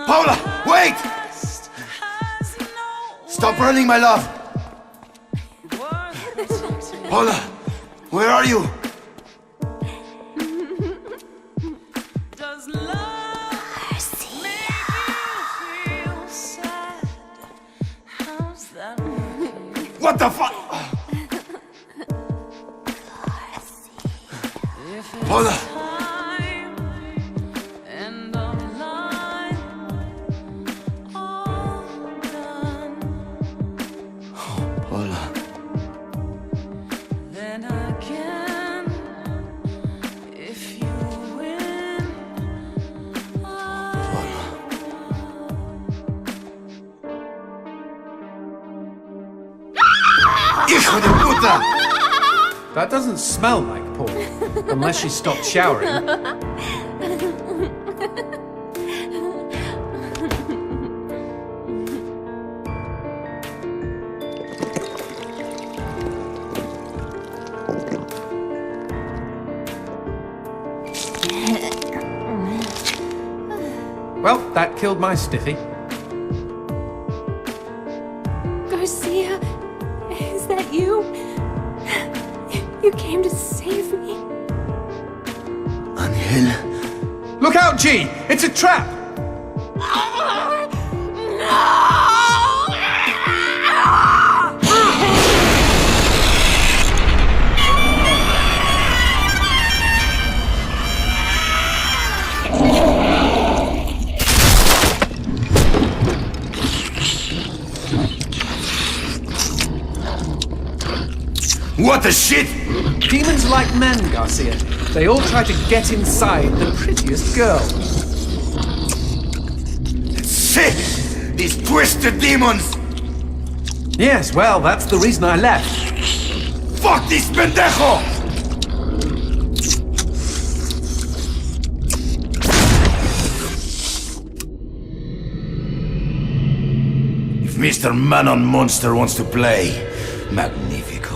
Paula, wait! Stop running, my love! Paula, where are you? What the fuck? Paula! Hijo de puta! That doesn't smell like Paul, unless she stopped showering. Well, that killed my stiffy. Garcia, is that you? You came to save me. Angel. Look out, G! It's a trap! What the shit? Demons like men, Garcia. They all try to get inside the prettiest girl. Sick! These twisted demons! Yes, well, that's the reason I left. Fuck this pendejo! If Mr. Man-on Monster wants to play, magnifico.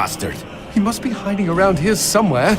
bastard? He must be hiding around here somewhere.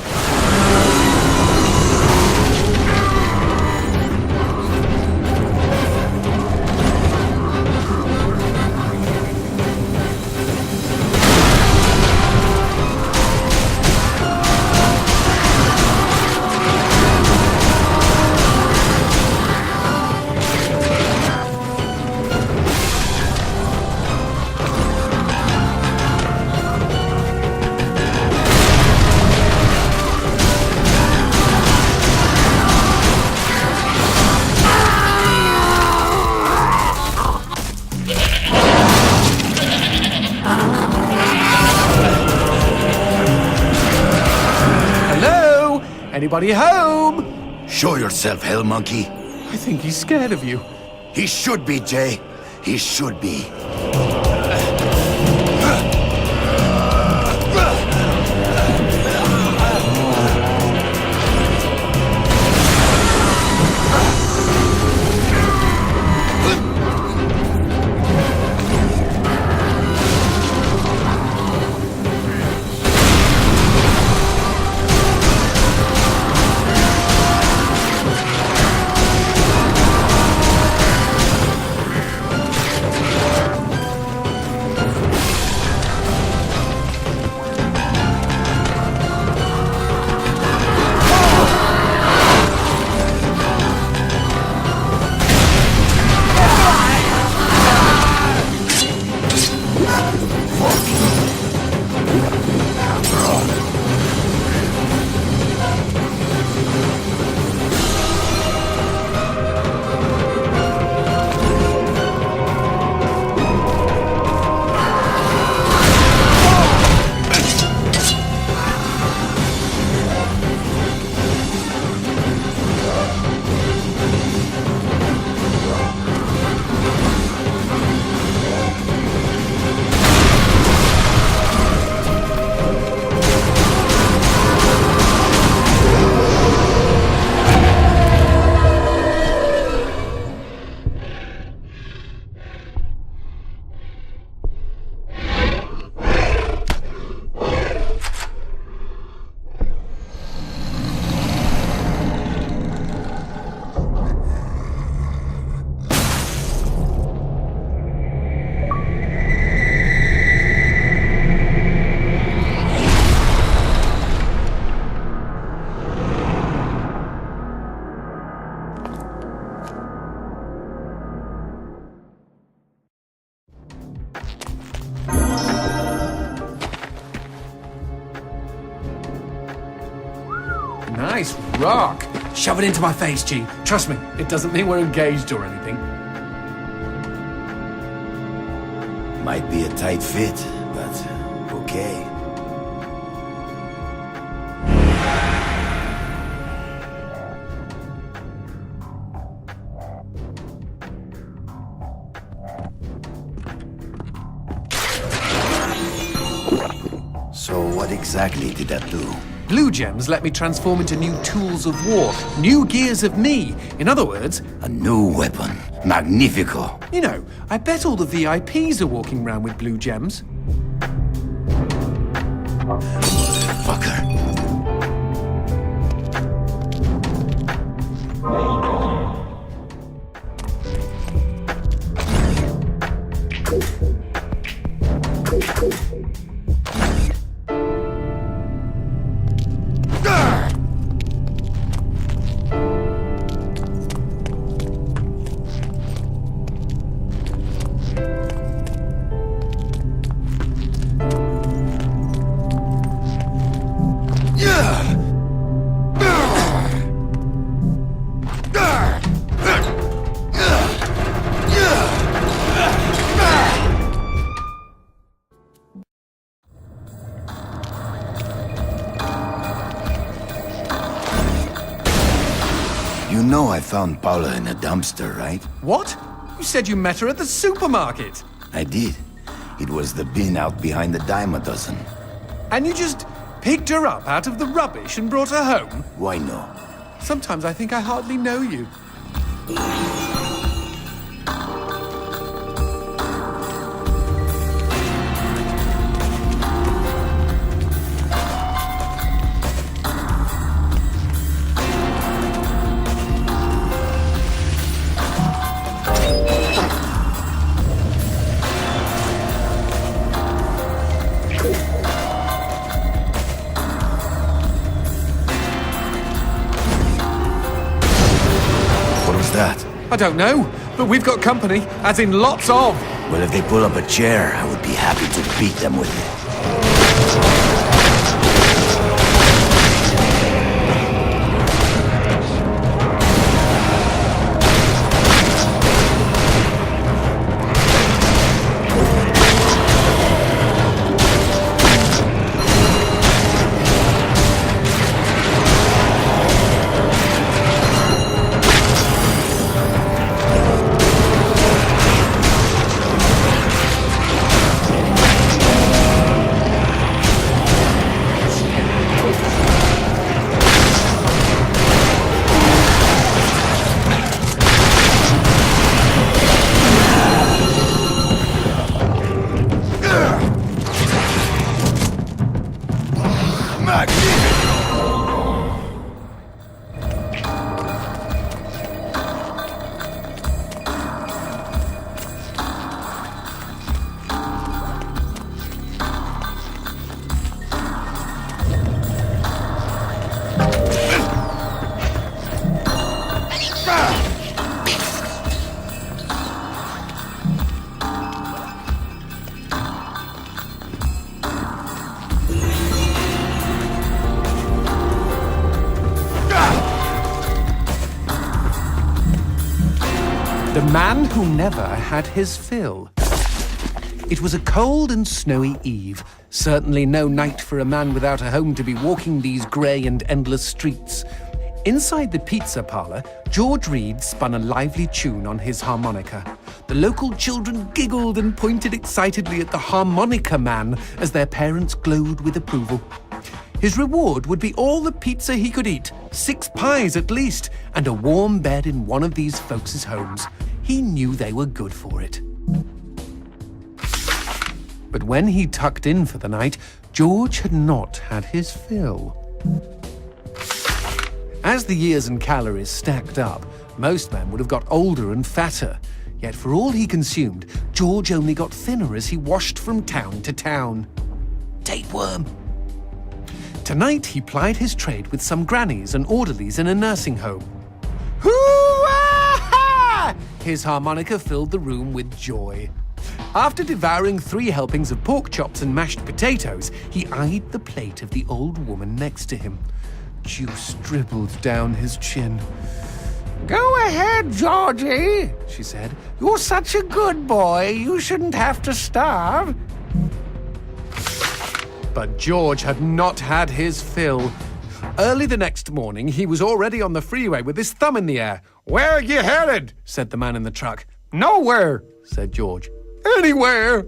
Anybody home? Show yourself, hell monkey. I think he's scared of you. He should be, Jay. He should be. Nice rock. Shove it into my face, G. Trust me, it doesn't mean we're engaged or anything. Might be a tight fit, but okay. So what exactly did that do? Blue gems let me transform into new tools of war, new gears of me. In other words, A new weapon. Magnifico. you know, I bet all the VIPs are walking around with blue gems. Fucker. You know I found Paula in a dumpster, right? What? You said you met her at the supermarket. I did. It was the bin out behind the dime a dozen. And you just picked her up out of the rubbish and brought her home? Why no? Sometimes I think I hardly know you. I don't know, but we've got company, as in lots of. Well, if they pull up a chair, I would be happy to beat them with it. The man who never had his fill. It was a cold and snowy eve. Certainly no night for a man without a home to be walking these grey and endless streets. Inside the pizza parlour, George Reed spun a lively tune on his harmonica. The local children giggled and pointed excitedly at the harmonica man as their parents glowed with approval. His reward would be all the pizza he could eat, 6 pies at least, and a warm bed in one of these folks' homes. He knew they were good for it. But when he tucked in for the night, George had not had his fill. As the years and calories stacked up, most men would have got older and fatter. Yet for all he consumed, George only got thinner as he washed from town to town. Tapeworm. Tonight he plied his trade with some grannies and orderlies in a nursing home. Hoo-ah! His harmonica filled the room with joy. After devouring 3 helpings of pork chops and mashed potatoes, he eyed the plate of the old woman next to him. Juice dribbled down his chin. "Go ahead, Georgie," she said. "You're such a good boy, you shouldn't have to starve." But George had not had his fill. Early the next morning, he was already on the freeway with his thumb in the air. "Where are you headed?" said the man in the truck. "Nowhere," said George. "Anywhere."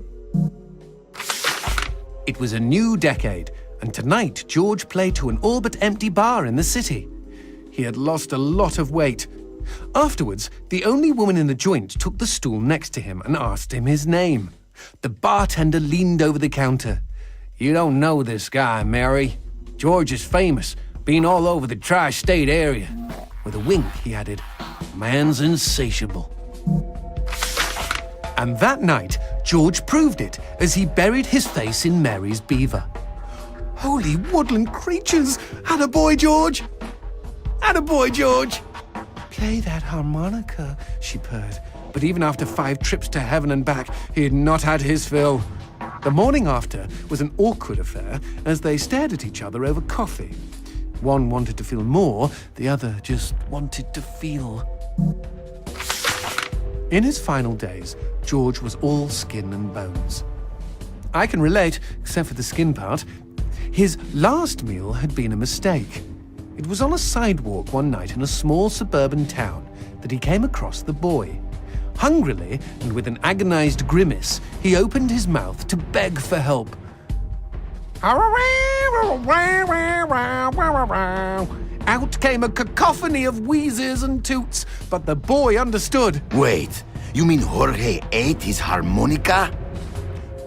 It was a new decade, and tonight George played to an all but empty bar in the city. He had lost a lot of weight. Afterwards, the only woman in the joint took the stool next to him and asked him his name. The bartender leaned over the counter. "You don't know this guy, Mary. George is famous, been all over the tri-state area." With a wink, he added, "Man's insatiable." And that night, George proved it as he buried his face in Mary's beaver. Holy woodland creatures! Attaboy, George! Attaboy, George! "Play that harmonica," she purred. But even after 5 trips to heaven and back, he had not had his fill. The morning after was an awkward affair as they stared at each other over coffee. One wanted to feel more, the other just wanted to feel. In his final days, George was all skin and bones. I can relate, except for the skin part. His last meal had been a mistake. It was on a sidewalk one night in a small suburban town that he came across the boy. Hungrily, and with an agonized grimace, he opened his mouth to beg for help. Out came a cacophony of wheezes and toots, but the boy understood. Wait, you mean Jorge ate his harmonica?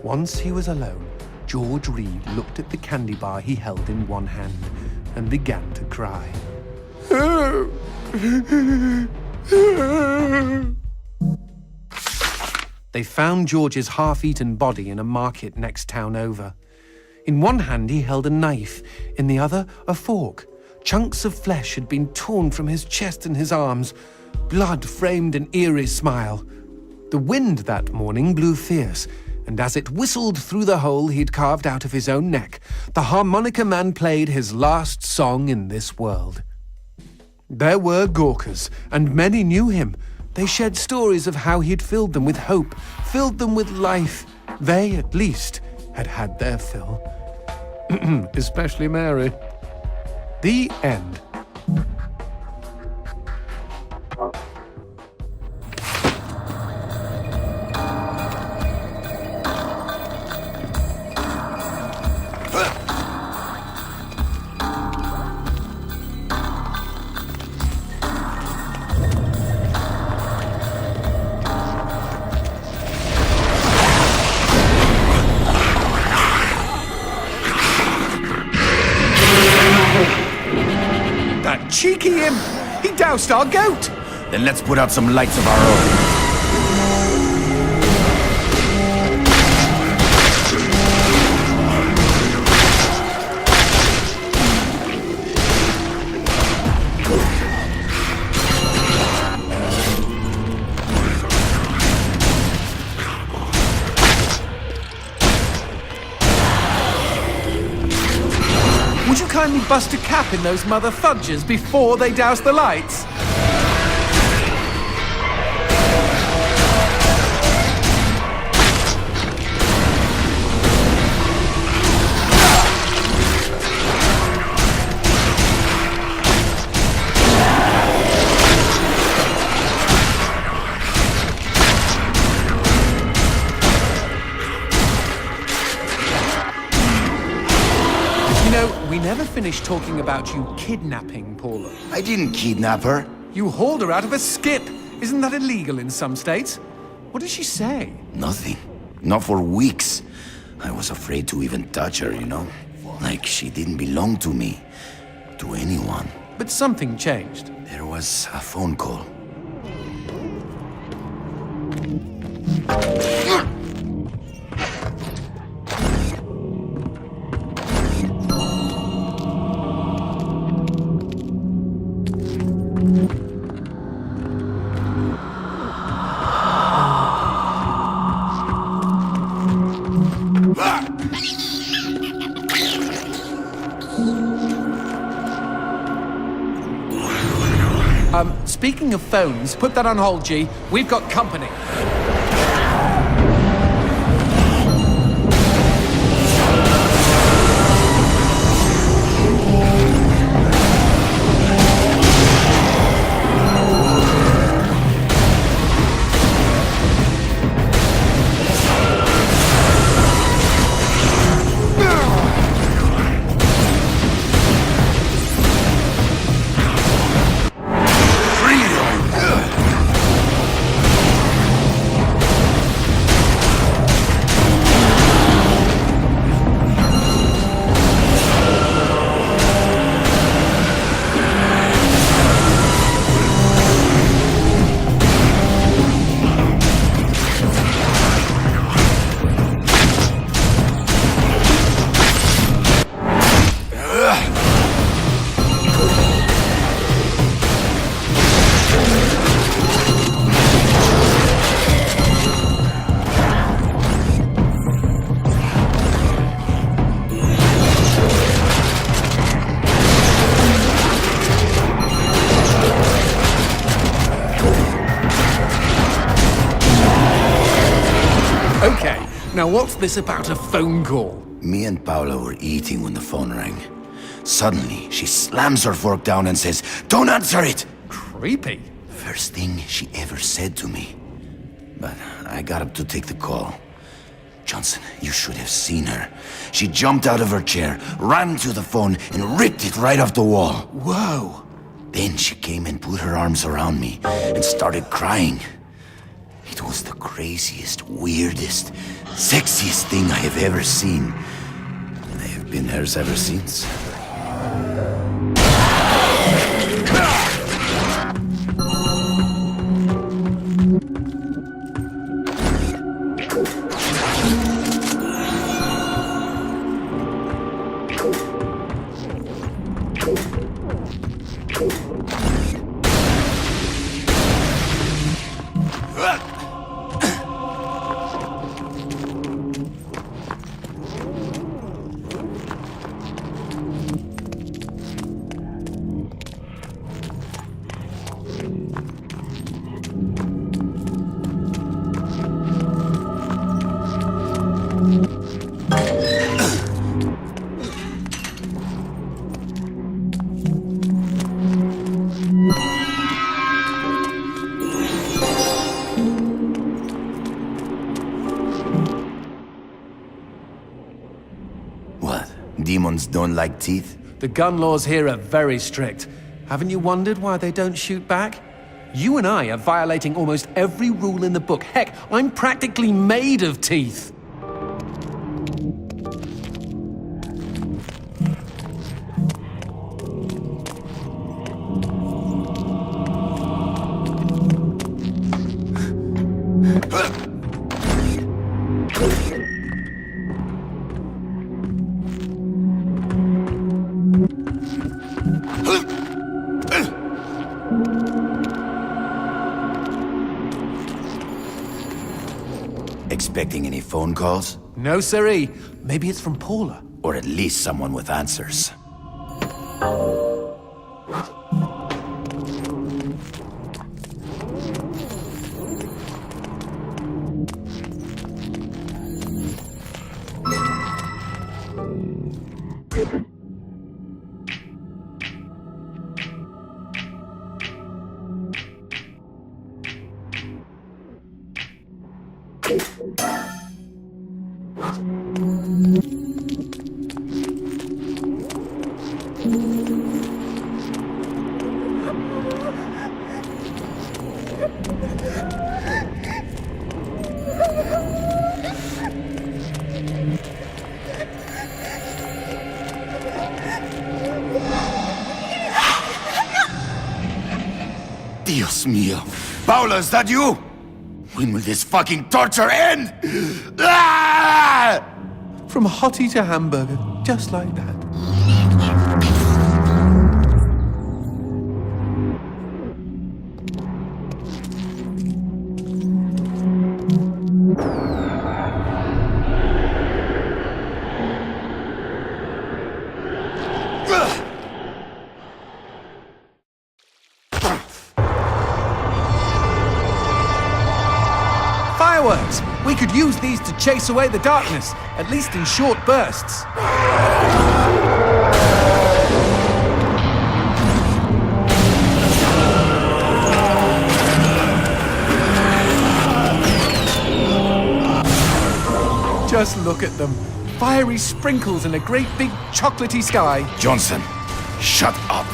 Once he was alone, George Reed looked at the candy bar he held in one hand and began to cry. They found George's half-eaten body in a market next town over. In one hand he held a knife, in the other a fork. Chunks of flesh had been torn from his chest and his arms. blood framed an eerie smile. The wind that morning blew fierce, and as it whistled through the hole he'd carved out of his own neck, the harmonica man played his last song in this world. There were Gawkers, and many knew him. They shared stories of how he'd filled them with hope, filled them with life. They, at least, had had their fill. Especially Mary. The end. Cheeky him! He doused our goat! Then let's put out some lights of our own. Would you kindly bust a cap in those mother fudges before they douse the lights? We never finished talking about you kidnapping Paula. I didn't kidnap her. You hauled her out of a skip. Isn't that illegal in some states? What did she say? Nothing. Not for weeks. I was afraid to even touch her, you know? Like she didn't belong to me. To anyone. But something changed. There was a phone call. Speaking of phones, put that on hold, G. We've got company. Now what's this about a phone call? Me and Paula were eating when the phone rang. Suddenly, she slams her fork down and says, "Don't answer it!" Creepy. First thing she ever said to me. But I got up to take the call. Johnson, you should have seen her. She jumped out of her chair, ran to the phone, and ripped it right off the wall. Whoa. Then she came and put her arms around me and started crying. It was the craziest, weirdest, sexiest thing I have ever seen. And I have been hers ever since. Demons don't like teeth? The gun laws here are very strict. Haven't you wondered why they don't shoot back? You and I are violating almost every rule in the book. Heck, I'm practically made of teeth. Expecting any phone calls? No, siree. Maybe it's from Paula. Or at least someone with answers. Dios mío. Paula, is that you? When will this fucking torture end? Ah! From hottie to hamburger, just like that. Fireworks! We could use these to chase away the darkness, at least in short bursts. Just look at them. Fiery sprinkles in a great big chocolatey sky. Johnson, shut up.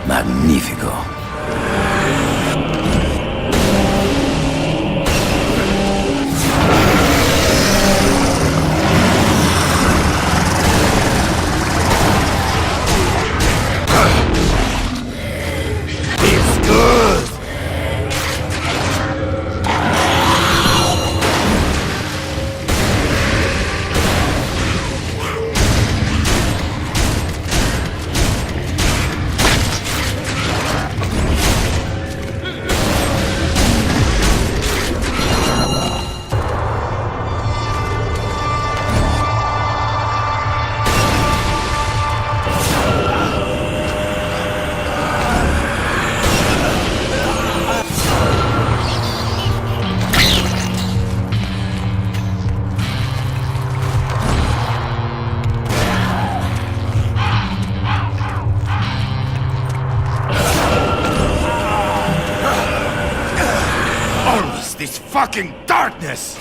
Magnifico. It's good. This fucking darkness!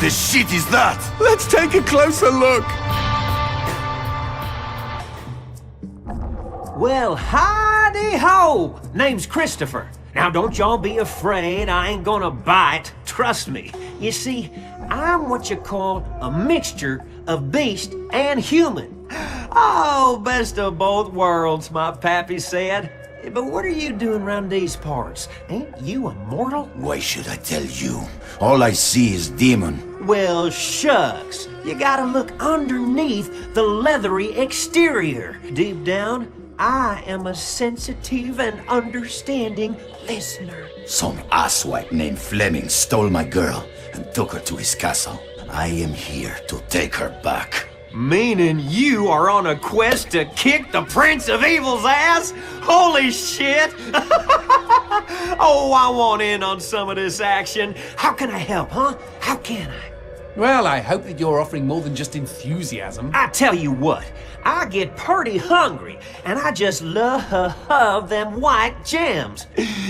the shit is that? Let's take a closer look. Well, howdy-ho! Name's Christopher. Now, don't y'all be afraid, I ain't gonna bite. Trust me. You see, I'm what you call a mixture of beast and human. Oh, best of both worlds, my pappy said. But what are you doing around these parts? Ain't you immortal? Why should I tell you? All I see is demon. Well, shucks. You gotta look underneath the leathery exterior. Deep down, I am a sensitive and understanding listener. Some asswipe named Fleming stole my girl and took her to his castle. I am here to take her back. Meaning you are on a quest to kick the Prince of Evil's ass? Holy shit! Oh, I want in on some of this action. How can I help, huh? How can I? Well, I hope that you're offering more than just enthusiasm. I tell you what, I get pretty hungry, and I just love them white gems.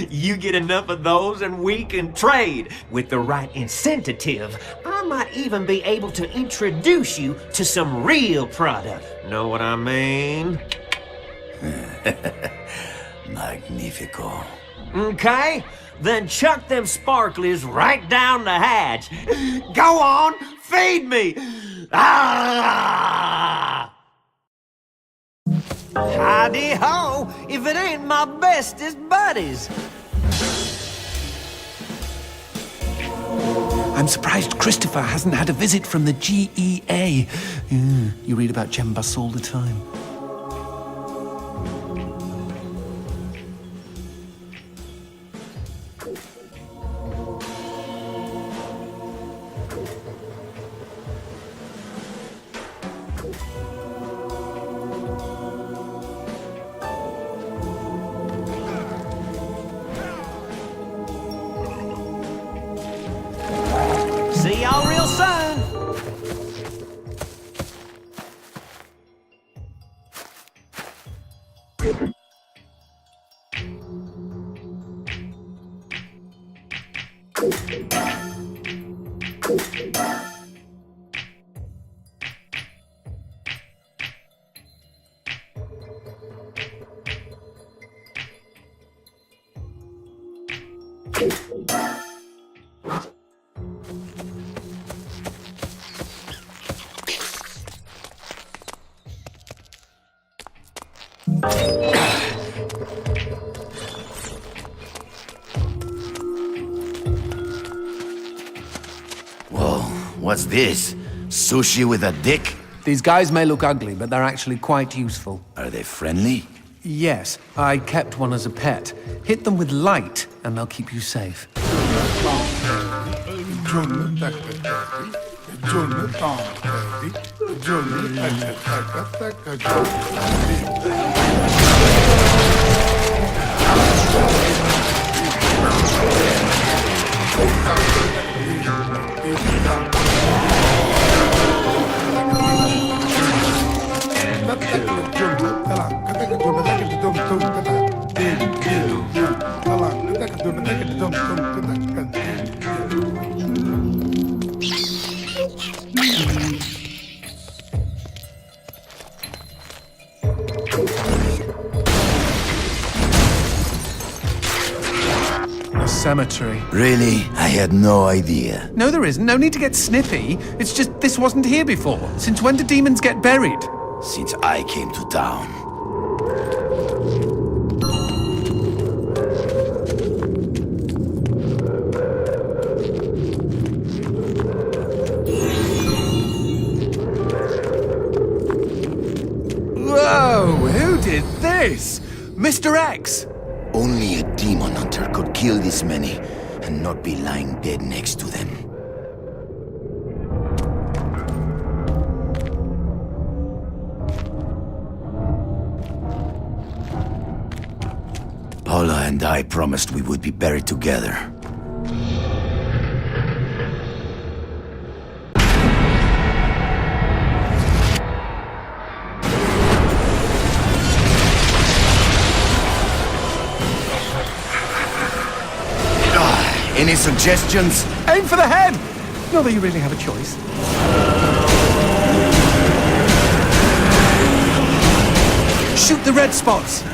You get enough of those and we can trade. With the right incentive, I might even be able to introduce you to some real product. Know what I mean? Magnifico. Okay, then chuck them sparklies right down the hatch. Go on, feed me! Ah! Howdy-ho, if it ain't my bestest buddies. I'm surprised Christopher hasn't had a visit from the GEA. You read about gem busts all the time. See y'all real soon. Whoa, what's this? Sushi with a dick? These guys may look ugly, but they're actually quite useful. Are they friendly? Yes, I kept one as a pet. Hit them with light, and they'll keep you safe. A cemetery. Really? I had no idea. No, there isn't. No need to get snippy. It's just this wasn't here before. Since when do demons get buried? Since I came to town. Whoa, who did this? Mr. X! Only a demon hunter could kill this many and not be lying dead next to them. Paula and I promised we would be buried together. Any suggestions? Aim for the head! Not that you really have a choice. Shoot the red spots!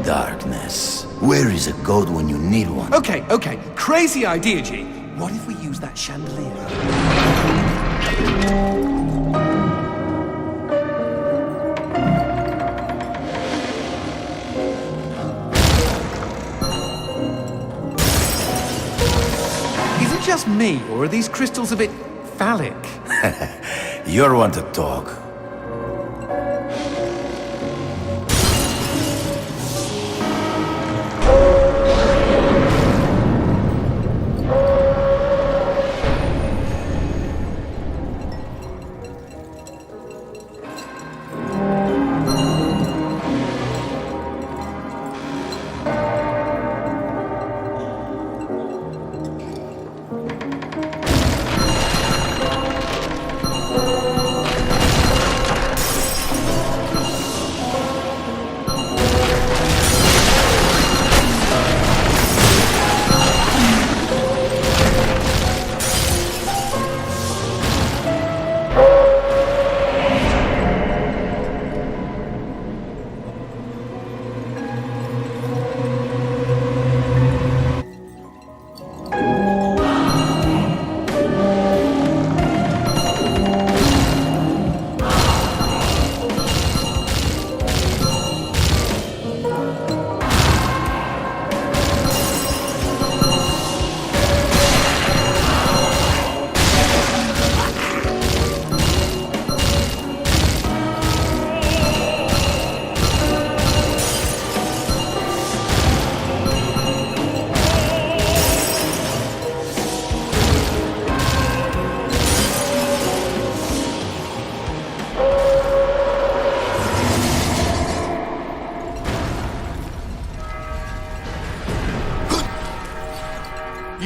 Darkness. Where is a god when you need one? Okay. Crazy idea, G. What if we use that chandelier? Is it just me, or are these crystals a bit phallic? You're one to talk.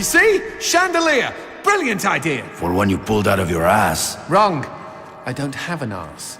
see? Chandelier! Brilliant idea! For one you pulled out of your ass. Wrong. I don't have an arse.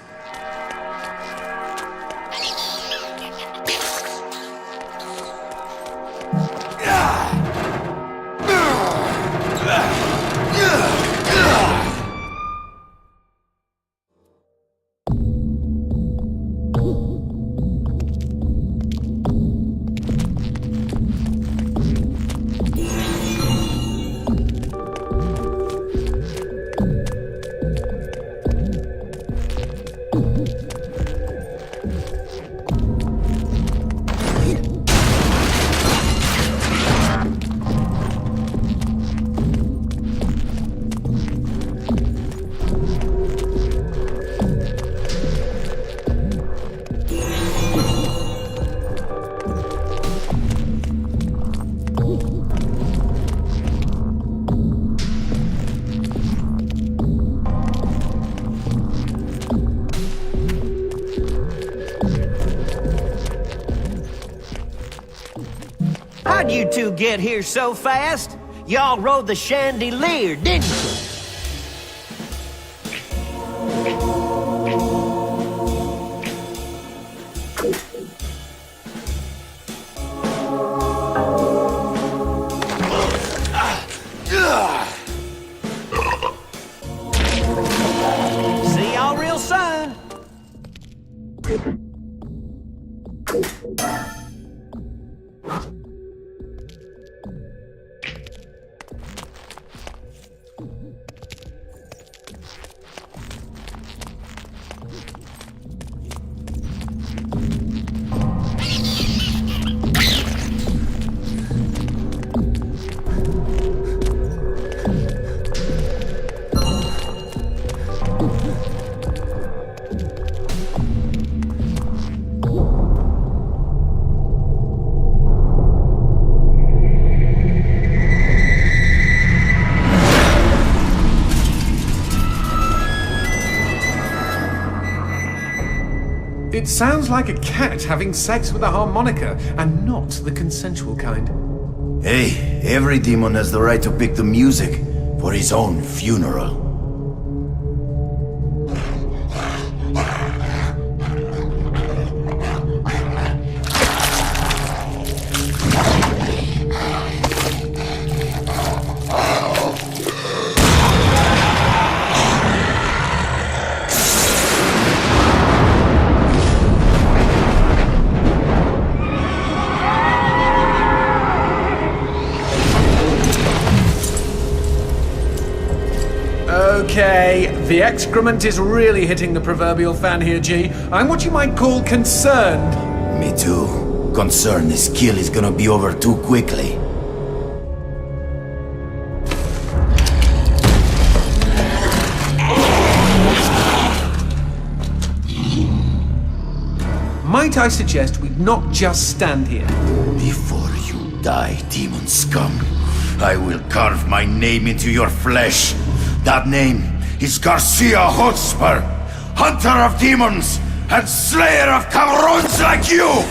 How'd you two get here so fast? Y'all rode the chandelier, didn't you? See y'all real soon. It sounds like a cat having sex with a harmonica, and not the consensual kind. Hey, every demon has the right to pick the music for his own funeral. Okay, the excrement is really hitting the proverbial fan here, G. I'm what you might call concerned. Me too. Concerned this kill is gonna be over too quickly. Might I suggest we not just stand here? Before you die, demon scum, I will carve my name into your flesh. That name is Garcię Hotspura, hunter of demons and slayer of cabrons like you!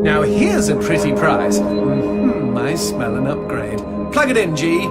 Now here's a pretty prize. I smell an upgrade. Plug it in, G.